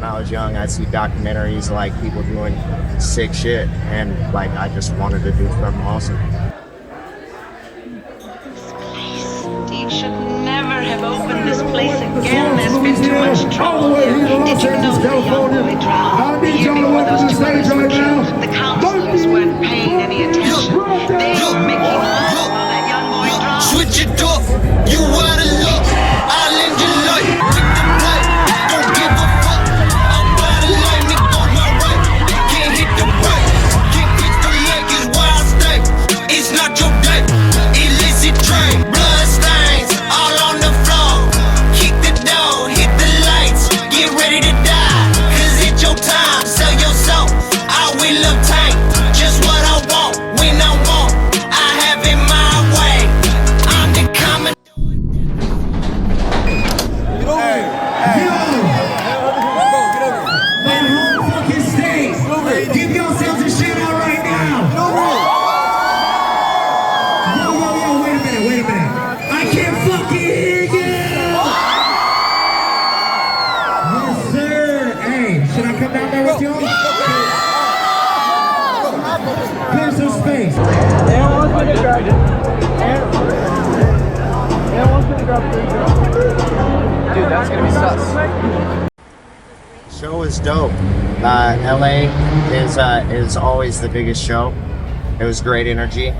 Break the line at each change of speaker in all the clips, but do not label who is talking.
I was young, I'd see documentaries like people doing sick shit, and like I just wanted to do something awesome.
You should never have opened this place again. There's been too much trouble here. Did you know the young boy drowned the year before those two others were killed? The counselors weren't paying any attention. They were making love while that young boy drowned.
Switch it up, you out of luck. I'll end your life. Pick the pipe, don't give a fuck. I'm by the line, nigga on my right. Can't hit the right, can't hit the leg is why I stay. It's not your day, illicit train. Blood stains all on the floor. Kick the door, hit the lights. Get ready to die, cause it's your time. Sell your soul, I will obtain just what I want, when I want. I have it my way. I'm the common.
Give yourselves a shout out right now. Yo, wait a minute. I can't fucking hear you. Yes, sir. Hey, should I come down there with y'all? Clear some space.
Dude, that's gonna be sus. Show is dope. LA is always the biggest show. It was great energy.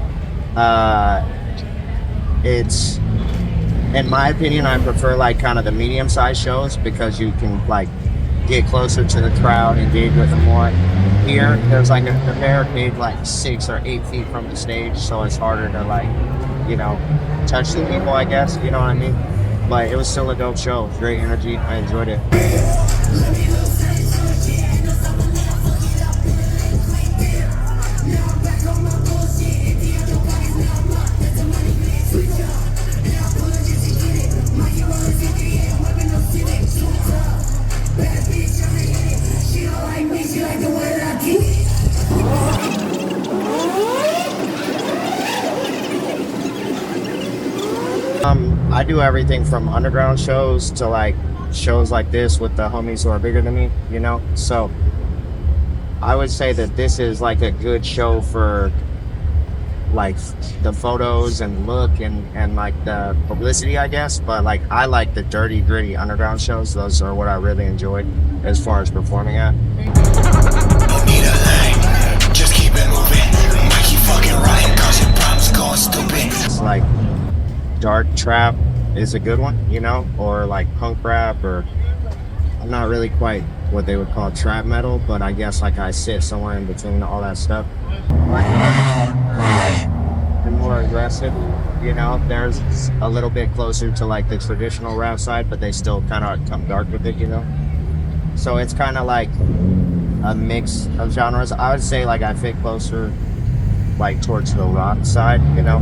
It's, in my opinion, I prefer like kind of the medium-sized shows because you can like get closer to the crowd, engage with them more. Here, there's like a barricade like 6 or 8 feet from the stage, so it's harder to like, you know, touch the people, I guess. You know what I mean? But it was still a dope show. It was great energy. I enjoyed it. I do everything from underground shows to like shows like this with the homies who are bigger than me, you know? So I would say that this is like a good show for like the photos and look and like the publicity, I guess. But like I like the dirty, gritty underground shows. Those are what I really enjoyed as far as performing at.
Don't need a line, just keep it moving. Mikey fucking Rotten, causing problems, going stupid.
It's like dark trap is a good one, you know, or like punk rap, or I'm not really quite what they would call trap metal, but I guess like I sit somewhere in between all that stuff. And more aggressive, you know, there's a little bit closer to like the traditional rap side, but they still kind of come dark with it, you know. So it's kind of like a mix of genres. I would say like I fit closer like towards the rock side, you know.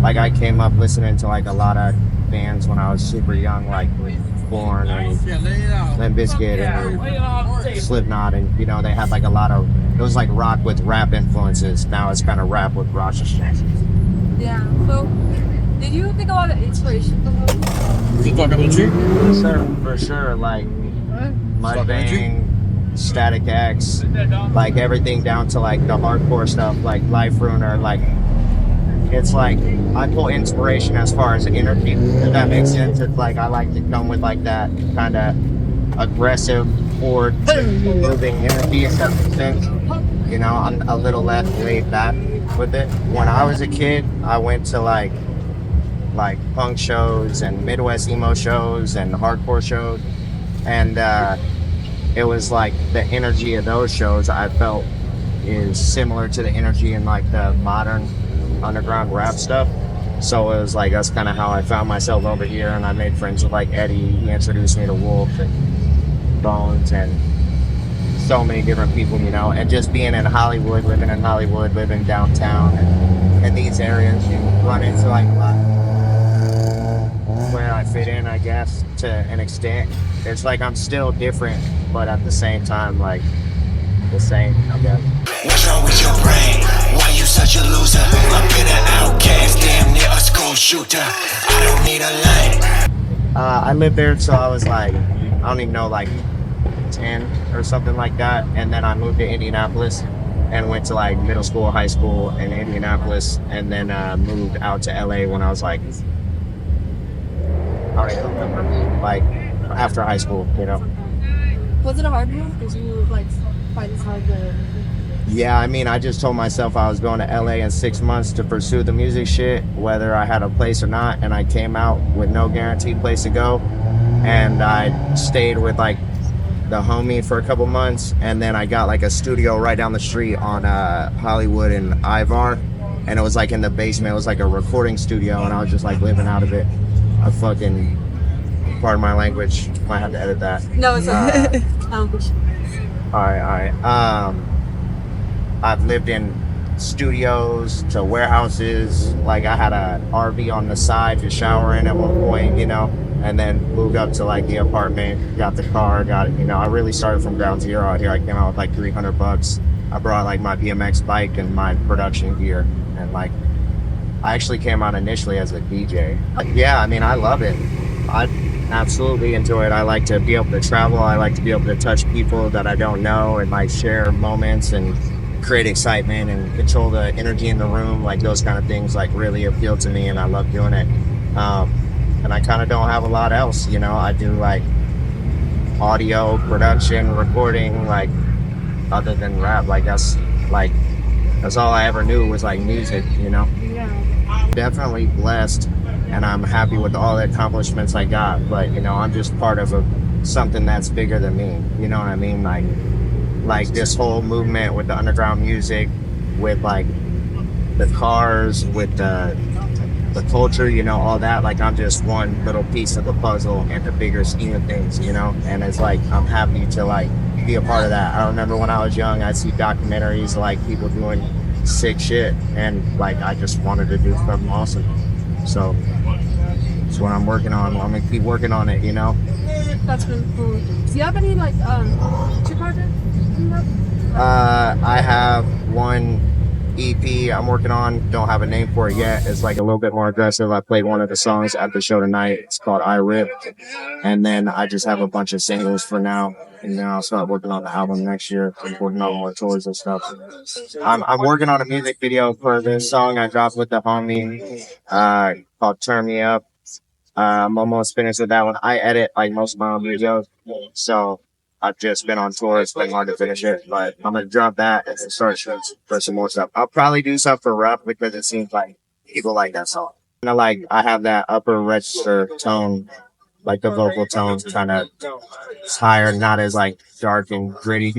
Like I came up listening to like a lot of bands when I was super young, like Born and Limp Bizkit and Slipknot, and you know they had like a lot of, it was like rock with rap influences. Now it's kind of rap with rock influences.
Yeah. So, did you take a lot of inspiration from those?
Sure, for sure. Like Mudbang, Static X, like everything down to like the hardcore stuff, like Life Ruiner, like. It's like I pull inspiration as far as energy, if that makes sense. It's like I like to come with like that kind of aggressive forward moving energy, if that makes sense. You know, I'm a little less laid back with it. When I was a kid, I went to like punk shows and Midwest emo shows and hardcore shows, and it was like the energy of those shows I felt is similar to the energy in like the modern underground rap stuff. So it was like that's kind of how I found myself over here, and I made friends with like Eddie. He introduced me to Wolf and Bones and so many different people, you know. And just being in Hollywood, living downtown and in these areas, you run into like a lot where I fit in, I guess, to an extent. It's like I'm still different, but at the same time like the same, I guess.
What's wrong with your brain? Why you such a loser? I've been an outcast, damn near a school shooter. I don't need a line.
I lived there until I was like, I don't even know, like 10 10 or something like that. And then I moved to Indianapolis and went to like middle school, high school in Indianapolis, and then moved out to LA when I was like, I don't even remember, like after high school, you know.
Was it a hard move? Did you like find it hard to?
Yeah, I mean, I just told myself I was going to LA in 6 months to pursue the music shit, whether I had a place or not. And I came out with no guaranteed place to go. And I stayed with like the homie for a couple months. And then I got like a studio right down the street on Hollywood and Ivar. And it was like in the basement. It was like a recording studio. And I was just like living out of it. I fucking, pardon my language, might have to edit that.
No, it's okay.
All right. I've lived in studios to warehouses. Like I had a RV on the side to shower in at one point, you know, and then moved up to like the apartment, got the car, I really started from ground zero out here. I came out with like $300. I brought like my BMX bike and my production gear, and like I actually came out initially as a DJ. Yeah, I mean, I love it. I absolutely enjoy it. I like to be able to travel. I like to be able to touch people that I don't know and like share moments and create excitement and control the energy in the room. Like those kind of things like really appeal to me, and I love doing it. And I kind of don't have a lot else, you know. I do like audio production, recording, like other than rap. Like that's all I ever knew was like music, you know.
Yeah.
Definitely blessed, and I'm happy with all the accomplishments I got. But you know, I'm just part of something that's bigger than me. You know what I mean? Like this whole movement with the underground music, with like the cars, with the culture, you know, all that. Like I'm just one little piece of the puzzle in the bigger scheme of things, you know. And it's like I'm happy to like be a part of that. I remember when I was young, I'd see documentaries like people doing sick shit, and like I just wanted to do something awesome. So that's what I'm working on. I'm gonna keep working on it, you know.
That's really cool. Do you have any like two projects?
I have one EP I'm working on. Don't have a name for it yet. It's like a little bit more aggressive. I played one of the songs at the show tonight. It's called I Rip. And then I just have a bunch of singles for now. And then I'll start working on the album next year. I'm working on more tours and stuff. I'm working on a music video for this song I dropped with the homie called Turn Me Up. I'm almost finished with that one. I edit like most of my own videos. So I've just been on tour. It's been hard to finish it, but I'm going to drop that and start shooting for some more stuff. I'll probably do stuff for Rupp because it seems like people like that song. And I have that upper register tone, like the vocal tone kind of higher, not as like dark and gritty.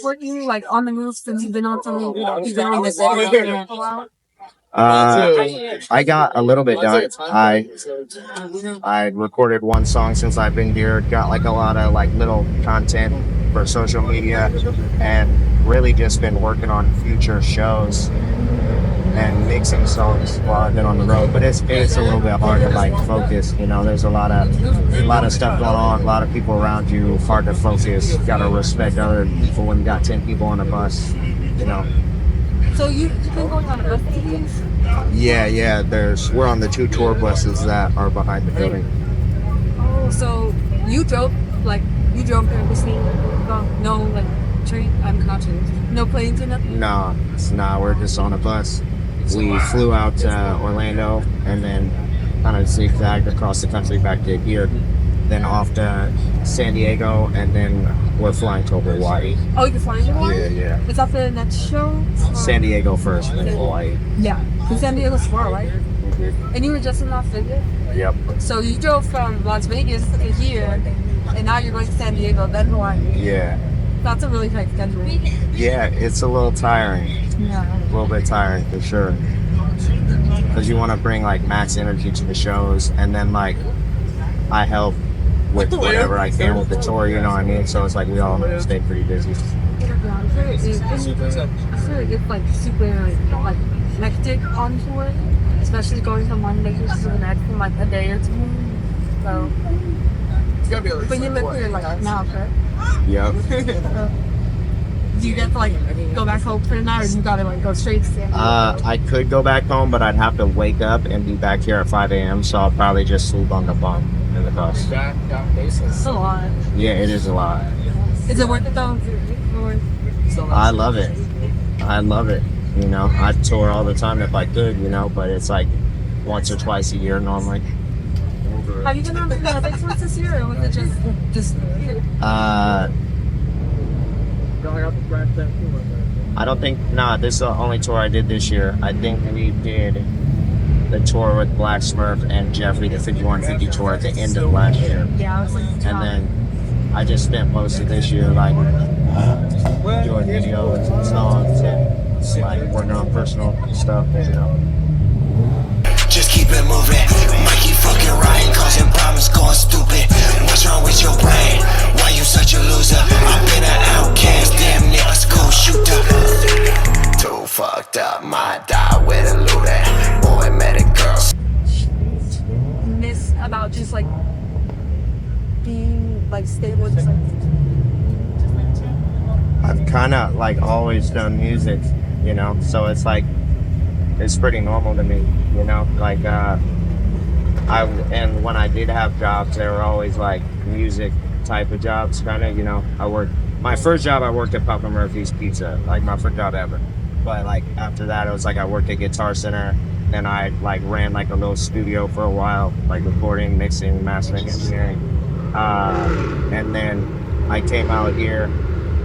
Working like on the move since you've been on something, you've been on this for a while?
I got a little bit done. I recorded one song since I've been here. Got like a lot of like little content for social media, and really just been working on future shows and mixing songs while I've been on the road. But it's a little bit hard to like focus. You know, there's a lot of stuff going on. A lot of people around you. Hard to focus. Got to respect other people when you got 10 people on a bus. You know.
So you've been going on a bus to these?
Yeah. We're on the 2 tour buses that are behind the building.
Oh, so you drove there to see? No, like train. I'm not sure. No planes or nothing.
Nah. We're just on a bus. We flew out to Orlando and then kind of zigzagged across the country back to here. Then off to San Diego, and then we're flying to Hawaii.
Oh, you're flying to Hawaii?
Yeah.
Is that the next show?
San Diego first, then Hawaii.
Yeah. San Diego's tomorrow, right? Mm-hmm. And you were just in Las Vegas?
Yep.
So you drove from Las Vegas to here, and now you're going to San Diego, then Hawaii.
Yeah.
That's a really tight schedule.
Yeah, it's a little tiring.
Yeah.
A little bit tiring for sure. Because you want to bring like max energy to the shows, and then like I help with whatever I can with the tour, you know what I mean? So it's like we all stay pretty busy.
Yeah, I'm sure it's like super like hectic on tour, especially going from one day to the next in like a day or two. So, but you live here like now, correct?
Yep.
do you get to like go back home for the night, or do you gotta like go straight to San Diego?
I could go back home, but I'd have to wake up and be back here at 5 a.m. So I'll probably just sleep on the bunk in the bus.
It's a lot.
Yeah, it is a lot.
Is it worth it though?
I love it. I love it. You know, I'd tour all the time if I could, you know, but it's like once or twice a year normally.
Have you been on the other tours this year, or was it just?
I don't think, this is the only tour I did this year. I think we did the tour with Black Smurf and Jeffrey, the 5150 tour at the end of last year.
Yeah, I was like.
And then I just spent most of this year like doing videos and songs and like working on personal stuff, you know.
Just keep it moving. Mikey fucking Rotten, causing problems, going stupid. What's wrong with your brain? Why you such a loser? I've been an outcast, damn near a school shooter. Too fucked up, might die with a looter. Boy, met a girl.
Miss about just like being like stable, just like.
I've kind of like always done music, you know, so it's like it's pretty normal to me, you know, like and when I did have jobs, they were always like music type of jobs, kind of, you know. My first job I worked at Papa Murphy's Pizza, like my first job ever, but like after that it was like I worked at Guitar Center, then I like ran like a little studio for a while, like recording, mixing, mastering, engineering, and then I came out here.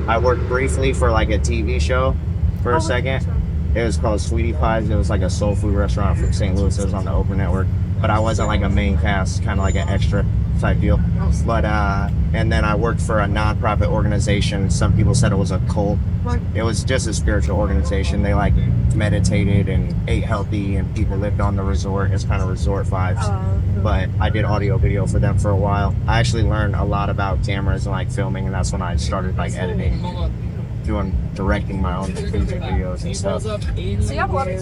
I worked briefly for like a TV show for a second. It was called Sweetie Pies. It was like a soul food restaurant from St. Louis. It was on the Oprah Network, but I wasn't like a main cast, kind of like an extra type deal. But and then I worked for a nonprofit organization. Some people said it was a cult. It was just a spiritual organization. They like meditated and ate healthy, and people lived on the resort. It's kind of resort vibes. But I did audio video for them for a while. I actually learned a lot about cameras and like filming, and that's when I started like editing, directing my own music videos and stuff.
So you have a lot of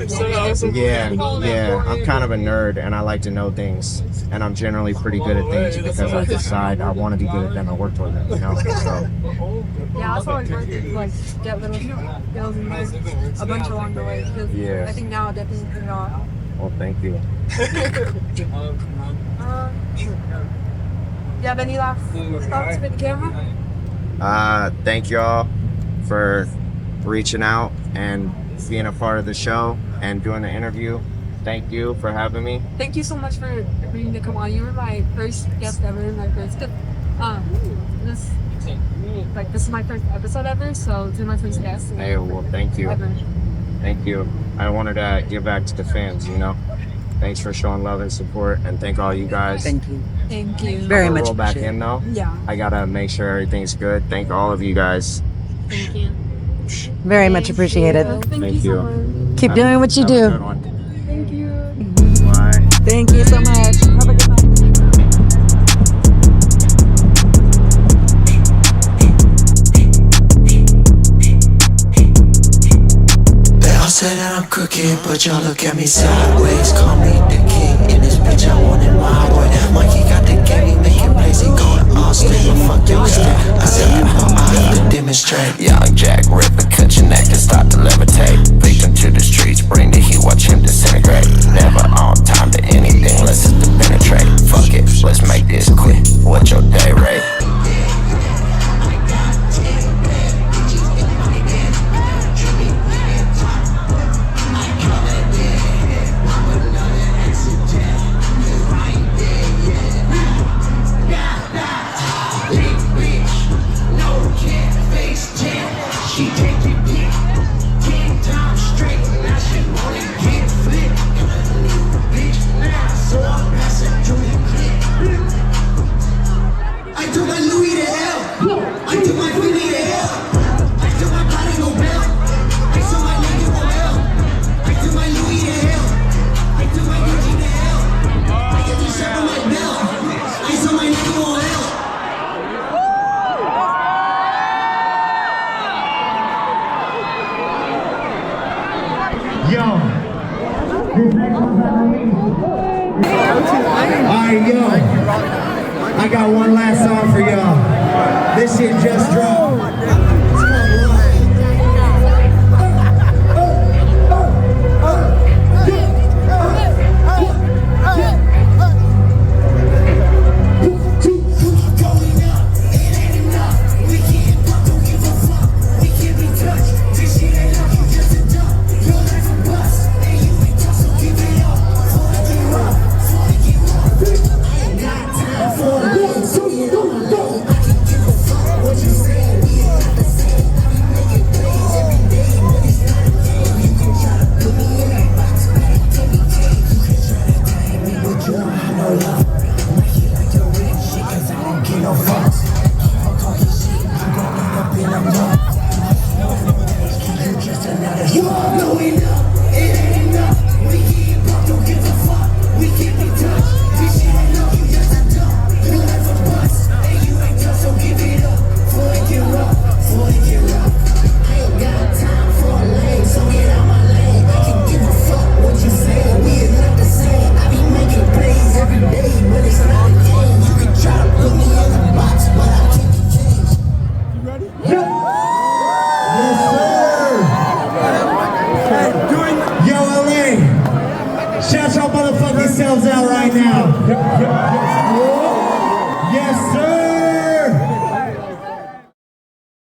experience.
Yeah, I'm kind of a nerd, and I like to know things, and I'm generally pretty good at things because I decide I want to be good at them and work toward them, you know. So
Yeah, that's always worth it, like get little skills and learn a bunch along the way. Because I think now it definitely put it off.
well, thank you.
You have any last thoughts for the camera?
Thank y'all for reaching out and being a part of the show and doing the interview. Thank you for having me.
Thank you so much for agreeing to come on. You were my first guest ever, this is my first episode ever, so you're my first guest.
Hey, well, thank you.
Ever.
Thank you. I wanted to give back to the fans, you know. Thanks for showing love and support, and thank all you guys.
Thank you.
Thank you.
Very much
roll back
appreciate
in though.
Yeah.
I gotta make sure everything's good. Thank all of you guys.
Thank you.
Very much appreciated.
Thank you so much.
Keep doing what you
Have a
do.
good one.
Thank you.
Bye.
Thank you so much. Have a good night.
They all say that I'm crooked, but y'all look at me sideways. Call me the king in this bitch, I want it my way. Mikey got the game, he making plays, he going all state. But fuck your state, I said I have to demonstrate. Young Jack Ripper, cut your neck and start to levitate. Victim to the streets, bring the heat, watch him disintegrate. Never on time to anything, unless it's to penetrate. Fuck it, let's make this quick. What's your day rate?
Alright, yo. I got one last song for y'all. This shit just dropped. yourselves out right now.